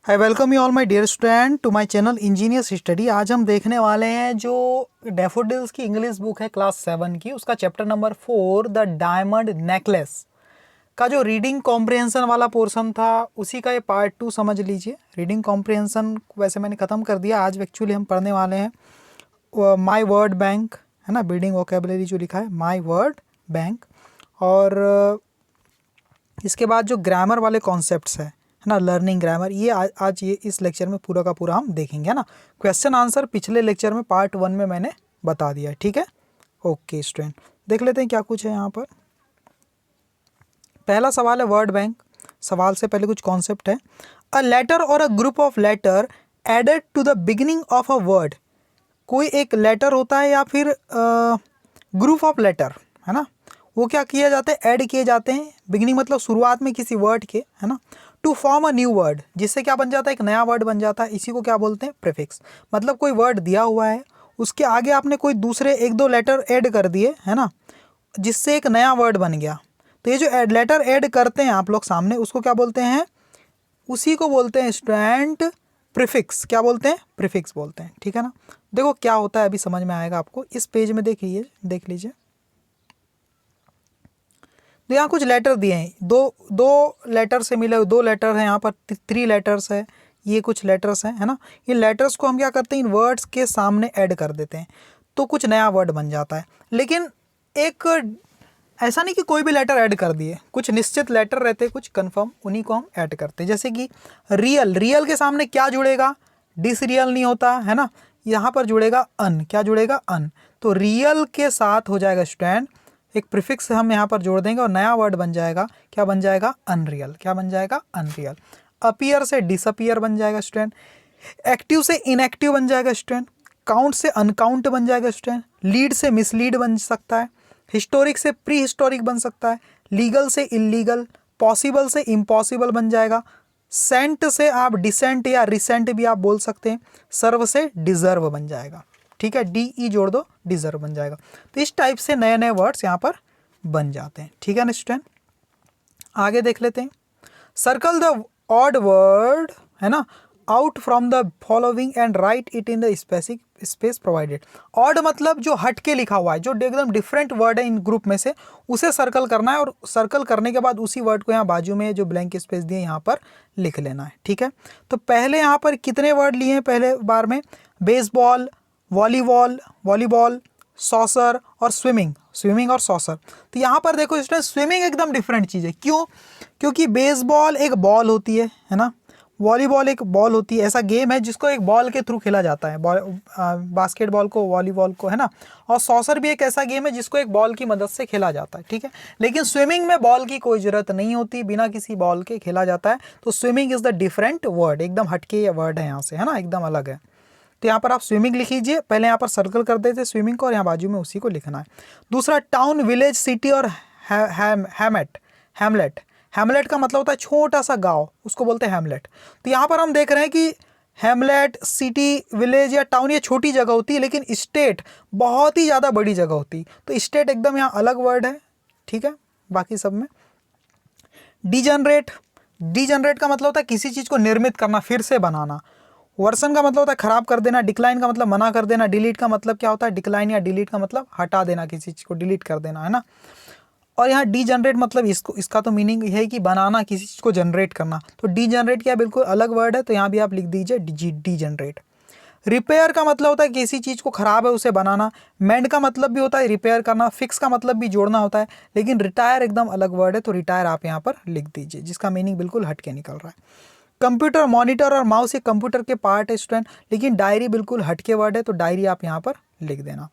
I welcome you all my dear student to my channel Engineers Study. आज हम देखने वाले हैं जो डैफोडिल्स की इंग्लिश बुक है क्लास 7 की, उसका chapter number 4 the diamond necklace का जो रीडिंग कॉम्प्रिहेंशन वाला पोर्शन था उसी का ये पार्ट 2 समझ लीजिए। रीडिंग कॉम्प्रिहेंशन वैसे मैंने ख़त्म कर दिया, आज एक्चुअली हम पढ़ने वाले हैं माई वर्ड बैंक, है ना, बिल्डिंग वोकेबलरी जो लिखा है माई वर्ड बैंक। और इसके बाद जो ग्रामर वाले कॉन्सेप्ट्स है ना, लर्निंग ग्रामर, ये आज ये इस लेक्चर में पूरा का पूरा हम देखेंगे, है ना। क्वेश्चन आंसर पिछले लेक्चर में पार्ट 1 में मैंने बता दिया है, ठीक है। ओके स्टूडेंट, देख लेते हैं क्या कुछ है यहाँ पर। पहला सवाल है वर्ड बैंक। सवाल से पहले कुछ कॉन्सेप्ट है। अ लेटर और a group of letter added to the beginning of a word. कोई एक लेटर होता है या फिर ग्रुप ऑफ लेटर, है ना, वो क्या किया जाता है, ऐड किए जाते हैं बिगिनिंग मतलब शुरुआत में किसी वर्ड के, है ना, to form a new word, जिससे क्या बन जाता है, एक नया वर्ड बन जाता है। इसी को क्या बोलते हैं, प्रीफिक्स। मतलब कोई वर्ड दिया हुआ है, उसके आगे आपने कोई दूसरे एक दो लेटर ऐड कर दिए, है ना, जिससे एक नया वर्ड बन गया। तो ये जो लेटर ऐड करते हैं आप लोग सामने, उसको क्या बोलते हैं, उसी को बोलते हैं स्टूडेंट प्रीफिक्स। क्या बोलते हैं, प्रीफिक्स बोलते हैं, ठीक है ना। देखो क्या होता है, अभी समझ में आएगा आपको। इस पेज में देख लीजिए। तो यहाँ कुछ लेटर दिए हैं, दो लेटर से मिले हुए दो लेटर हैं यहाँ पर, 3 लेटर्स है, ये कुछ लेटर्स हैं, है ना। इन लेटर्स को हम क्या करते हैं, इन वर्ड्स के सामने ऐड कर देते हैं तो कुछ नया वर्ड बन जाता है। लेकिन एक ऐसा नहीं कि कोई भी लेटर ऐड कर दिए, कुछ निश्चित लेटर रहते हैं, कुछ कंफर्म, उन्हीं को हम ऐड करते हैं। जैसे कि रियल के सामने क्या जुड़ेगा, डिस रियल नहीं होता, है ना, यहाँ पर जुड़ेगा अन। क्या जुड़ेगा, अन। तो रियल के साथ हो जाएगा स्टूडेंट एक प्रीफिक्स हम यहाँ पर जोड़ देंगे और नया वर्ड बन जाएगा। क्या बन जाएगा, अनरियल। क्या बन जाएगा, अनरियल। अपीयर से डिसअपीयर बन जाएगा स्टूडेंट। एक्टिव से इनएक्टिव बन जाएगा स्टूडेंट। काउंट से अनकाउंट बन जाएगा स्टूडेंट। लीड से मिसलीड बन सकता है। हिस्टोरिक से प्री हिस्टोरिक बन सकता है। लीगल से इलीगल, पॉसिबल से इम्पॉसिबल बन जाएगा। सेंट से आप डिसेंट या रिसेंट भी आप बोल सकते हैं। सर्व से डिजर्व बन जाएगा, ठीक है, DE जोड़ दो, डिजर्व बन जाएगा। तो इस टाइप से नए नए वर्ड्स यहाँ पर बन जाते हैं, ठीक है ना स्टूडेंट। आगे देख लेते हैं। सर्कल द ऑड वर्ड, है ना, out from the following and right it in the specific space provided. Odd मतलब जो हट के लिखा हुआ है, जो एकदम डिफरेंट वर्ड है इन ग्रुप में से, उसे सर्कल करना है और सर्कल करने के बाद उसी वर्ड को यहाँ बाजू में जो ब्लैंक स्पेस दिए यहाँ पर लिख लेना है, ठीक है। तो पहले यहाँ पर कितने वर्ड लिए हैं पहले बार में, बेसबॉल, वॉलीबॉल, सॉसर और स्विमिंग और सॉसर। तो यहाँ पर देखो स्टूडेंट, स्विमिंग एकदम डिफरेंट चीज़ है। क्यों, क्योंकि बेसबॉल एक बॉल होती है ना, वॉलीबॉल एक बॉल होती है। ऐसा गेम है जिसको एक बॉल के थ्रू खेला जाता है, बास्केटबॉल को, वॉलीबॉल को, है ना। और सॉसर भी एक ऐसा गेम है जिसको एक बॉल की मदद से खेला जाता है, ठीक है। लेकिन स्विमिंग में बॉल की कोई ज़रूरत नहीं होती, बिना किसी बॉल के खेला जाता है। तो swimming is the different word, एकदम हटके ये वर्ड है यहाँ से, है ना, एकदम अलग है। तो यहाँ पर आप स्विमिंग लिख लीजिए, पहले यहाँ पर सर्कल कर देते स्विमिंग को और यहाँ बाजू में उसी को लिखना है। दूसरा टाउन, विलेज, सिटी और हैमलेट। हैमलेट का मतलब होता है छोटा सा गांव, उसको बोलते हैं हैमलेट। तो यहाँ पर हम देख रहे हैं कि हैमलेट, सिटी, विलेज या टाउन ये छोटी जगह होती है, लेकिन स्टेट बहुत ही ज़्यादा बड़ी जगह होती है। तो स्टेट एकदम यहाँ अलग वर्ड है, ठीक है। बाकी सब में डिजनरेट का मतलब होता है किसी चीज़ को निर्मित करना, फिर से बनाना। वर्सन का मतलब होता है खराब कर देना। डिक्लाइन का मतलब मना कर देना। डिलीट का मतलब क्या होता है, डिक्लाइन या डिलीट का मतलब हटा देना, किसी चीज़ को डिलीट कर देना, है ना। और यहाँ डीजनरेट मतलब इसका तो मीनिंग है कि बनाना, किसी चीज़ को जनरेट करना। तो डीजनरेट क्या बिल्कुल अलग वर्ड है, तो यहाँ भी आप लिख दीजिए डीजनरेट। रिपेयर का मतलब होता है किसी चीज़ को खराब है उसे बनाना। मेंड का मतलब भी होता है रिपेयर करना। फिक्स का मतलब भी जोड़ना होता है। लेकिन रिटायर एकदम अलग वर्ड है, तो रिटायर आप यहाँ पर लिख दीजिए, जिसका मीनिंग बिल्कुल हट के निकल रहा है। कंप्यूटर, मॉनिटर और माउस ये कंप्यूटर के पार्ट है स्टूडेंट, लेकिन डायरी बिल्कुल हटके वर्ड है, तो डायरी आप यहाँ पर लिख देना।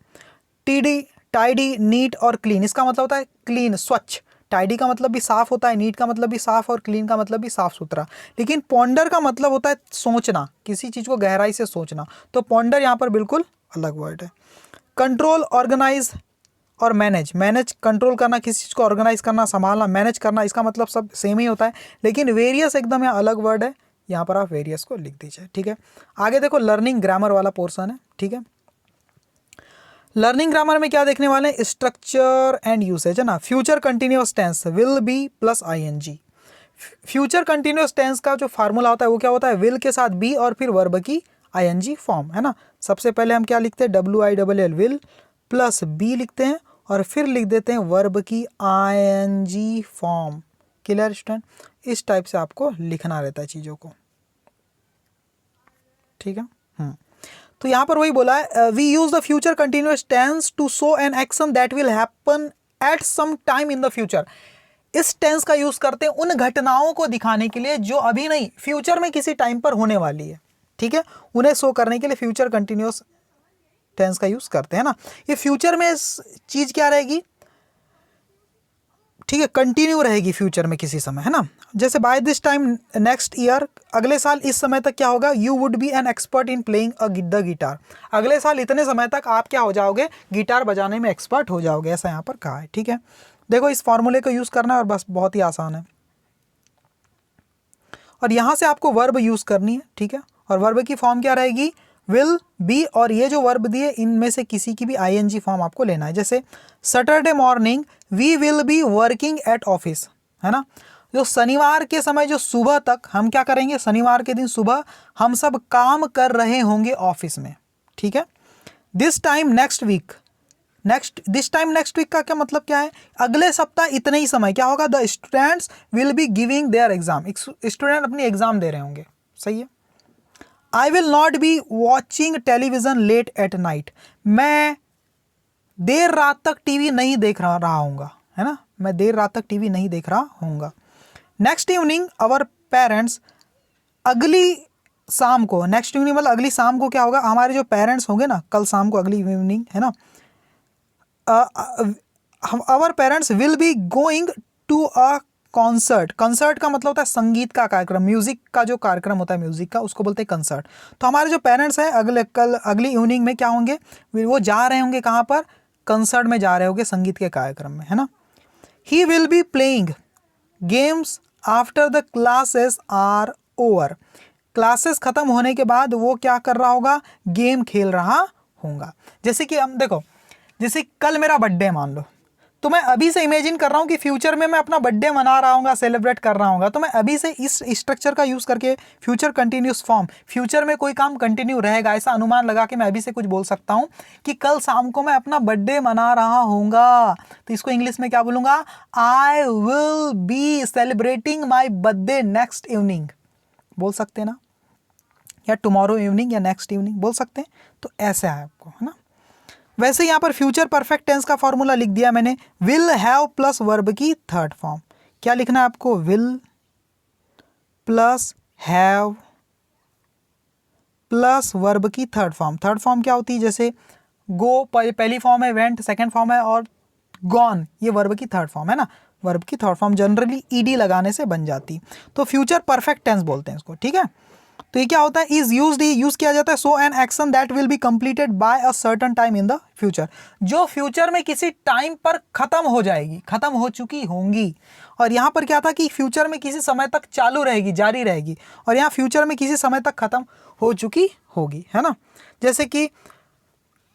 टाइडी, नीट और क्लीन, इसका मतलब होता है क्लीन, स्वच्छ। टाइडी का मतलब भी साफ होता है, नीट का मतलब भी साफ और क्लीन का मतलब भी साफ सुथरा। लेकिन पॉन्डर का मतलब होता है सोचना, किसी चीज़ को गहराई से सोचना, तो यहाँ पर बिल्कुल अलग वर्ड है। कंट्रोल, ऑर्गेनाइज और मैनेज कंट्रोल करना, किसी चीज़ को ऑर्गेनाइज करना, संभालना, मैनेज करना, इसका मतलब सब सेम ही होता है। लेकिन वेरियस एकदम यहाँ अलग वर्ड है, यहाँ पर आप वेरियस को लिख दीजिए, ठीक है। आगे देखो लर्निंग ग्रामर वाला पोर्शन है, ठीक है। लर्निंग ग्रामर में क्या देखने वाले हैं, स्ट्रक्चर एंड यूसेज, है ना। Future continuous tense will be plus ING। Future continuous tense का जो फार्मूला होता है वो क्या होता है, विल के साथ बी और फिर वर्ब की आईएनजी फॉर्म, है ना। सबसे पहले हम क्या लिखते हैं, WILL विल प्लस बी लिखते हैं और फिर लिख देते हैं वर्ब की आईएनजी फॉर्म। क्लियर स्टूडेंट, इस टाइप से आपको लिखना रहता है चीज़ों को, ठीक है। तो यहाँ पर वही बोला है, we use the future continuous tense to show an action that will happen at some time in the future. इस टेंस का यूज करते हैं उन घटनाओं को दिखाने के लिए जो अभी नहीं, फ्यूचर में किसी टाइम पर होने वाली है, ठीक है। उन्हें शो करने के लिए फ्यूचर कंटिन्यूस टेंस का यूज करते हैं ना। ये फ्यूचर में चीज क्या रहेगी, ठीक है, कंटिन्यू रहेगी फ्यूचर में किसी समय, है ना। जैसे by this time next year, अगले साल इस समय तक क्या होगा, you would be an expert in playing the guitar. अगले साल इतने समय तक आप क्या हो जाओगे, गिटार बजाने में एक्सपर्ट हो जाओगे, ऐसा यहाँ पर कहा है, ठीक है। देखो इस फॉर्मूले को यूज़ करना है और बस बहुत ही आसान है। और यहाँ से आपको वर्ब यूज़ करनी है, ठीक है। और वर्ब की फॉर्म क्या रहेगी, विल बी, और ये जो वर्ब दिए इनमें से किसी की भी आईएनजी फॉर्म आपको लेना है। जैसे Saturday morning we will be working at office, है ना। जो शनिवार के समय जो सुबह तक हम क्या करेंगे, शनिवार के दिन सुबह हम सब काम कर रहे होंगे ऑफिस में, ठीक है। This time next week, this time next week का क्या मतलब क्या है, अगले सप्ताह इतने ही समय क्या होगा, the students will be giving their exam, student अपनी एग्जाम दे रहे होंगे, सही है। I will not be watching television late at night, मैं देर रात तक टीवी नहीं देख रहा हूँगा, है ना, मैं देर रात तक टीवी नहीं देख रहा हूँगा। नेक्स्ट इवनिंग आवर पेरेंट्स, अगली शाम को, नेक्स्ट इवनिंग मतलब अगली शाम को क्या होगा, हमारे जो पेरेंट्स होंगे ना, कल शाम को अगली इवनिंग, है ना, our parents will be going to a concert. Concert का मतलब होता है संगीत का कार्यक्रम, म्यूजिक का जो कार्यक्रम होता है म्यूजिक का, उसको बोलते हैं कंसर्ट। तो हमारे जो पेरेंट्स हैं अगली इवनिंग में क्या होंगे, वो जा रहे होंगे कहाँ पर, कंसर्ट में जा रहे होंगे, संगीत के कार्यक्रम में, है ना। He will be playing games after the classes are over, classes खत्म होने के बाद वो क्या कर रहा होगा, गेम खेल रहा होगा। जैसे कि हम देखो, जैसे कल मेरा बर्थडे मान लो, तो मैं अभी से इमेजिन कर रहा हूँ कि फ्यूचर में मैं अपना बर्थडे मना रहा हूँ, सेलिब्रेट कर रहा हूँ, तो मैं अभी से इस स्ट्रक्चर का यूज़ करके फ्यूचर कंटिन्यूस फॉर्म, फ्यूचर में कोई काम कंटिन्यू रहेगा ऐसा अनुमान लगा के मैं अभी से कुछ बोल सकता हूँ कि कल शाम को मैं अपना बर्थडे मना रहा हूँगा। तो इसको इंग्लिश में क्या बोलूँगा, I will be celebrating my birthday next evening, बोल सकते हैं ना, या टुमारो इवनिंग या नेक्स्ट इवनिंग बोल सकते हैं। तो ऐसे है आपको, है ना। वैसे यहाँ पर फ्यूचर परफेक्ट टेंस का फॉर्मूला लिख दिया मैंने, विल हैव प्लस वर्ब की थर्ड फॉर्म। क्या लिखना है आपको, will plus have plus verb की थर्ड फॉर्म। थर्ड फॉर्म क्या होती है, जैसे गो पहली फॉर्म है, वेंट सेकंड फॉर्म है, और गॉन ये वर्ब की थर्ड फॉर्म है ना। वर्ब की थर्ड फॉर्म जनरली ईडी लगाने से बन जाती, तो फ्यूचर परफेक्ट टेंस बोलते हैं इसको, ठीक है। तो ये क्या होता है, इज यूज किया जाता है so an action that will be completed by a certain time in the future, जो फ्यूचर में किसी टाइम पर खत्म हो जाएगी, खत्म हो चुकी होंगी। और यहाँ पर क्या था कि फ्यूचर में किसी समय तक चालू रहेगी, जारी रहेगी, और यहाँ फ्यूचर में किसी समय तक खत्म हो चुकी होगी, है ना। जैसे कि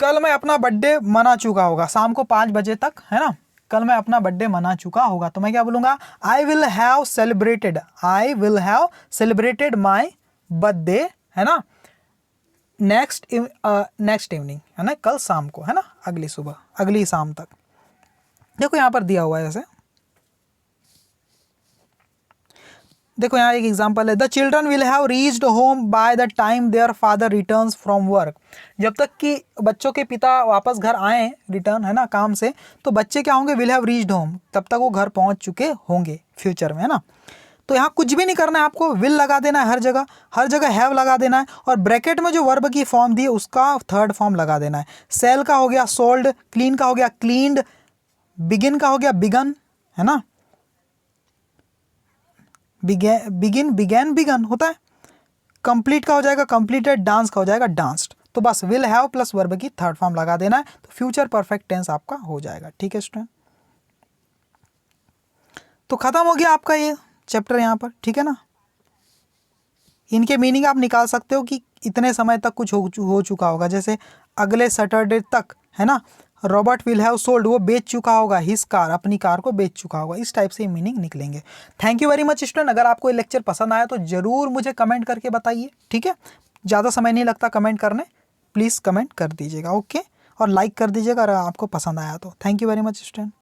कल मैं अपना बर्थडे मना चुका होगा शाम को 5 बजे तक, है ना, कल मैं अपना बर्थडे मना चुका होगा, तो मैं क्या बोलूँगा, I will have celebrated my birthday, है ना, नेक्स्ट इवनिंग, है ना, कल शाम को, है ना, अगली सुबह, अगली शाम तक। देखो यहाँ पर दिया हुआ है ऐसे, देखो यहाँ एक एग्जांपल है, the children will have reached home by the time their father returns from work. जब तक कि बच्चों के पिता वापस घर आए, रिटर्न, है ना, काम से, तो बच्चे क्या होंगे, विल हैव रीच्ड होम, तब तक वो घर पहुँच चुके होंगे फ्यूचर में, है ना। तो यहाँ कुछ भी नहीं करना है आपको, विल लगा देना है हर जगह हैव लगा देना है, और ब्रैकेट में जो वर्ब की फॉर्म दी है उसका थर्ड फॉर्म लगा देना है। सेल का हो गया सोल्ड, क्लीन का हो गया क्लीन्ड, बिगिन का हो गया बिगन, है ना, बिगन होता है, कंप्लीट का हो जाएगा कंप्लीटेड, डांस का हो जाएगा डांस्ड। तो बस विल हैव प्लस वर्ब की थर्ड फॉर्म लगा देना है, तो फ्यूचर परफेक्ट टेंस आपका हो जाएगा, ठीक है स्टूडेंट। तो खत्म हो गया आपका ये चैप्टर यहाँ पर, ठीक है ना। इनके मीनिंग आप निकाल सकते हो कि इतने समय तक कुछ हो चुका होगा, जैसे अगले सैटरडे तक, है ना, रॉबर्ट विल हैव सोल्ड, वो बेच चुका होगा, हिज कार, अपनी कार को बेच चुका होगा। इस टाइप से मीनिंग निकलेंगे। Thank you very much student. अगर आपको ये लेक्चर पसंद आया तो जरूर मुझे कमेंट करके बताइए, ठीक है। ज़्यादा समय नहीं लगता कमेंट करने, प्लीज़ कमेंट कर दीजिएगा, ओके। और लाइक कर दीजिएगा अगर आपको पसंद आया तो। Thank you very much student.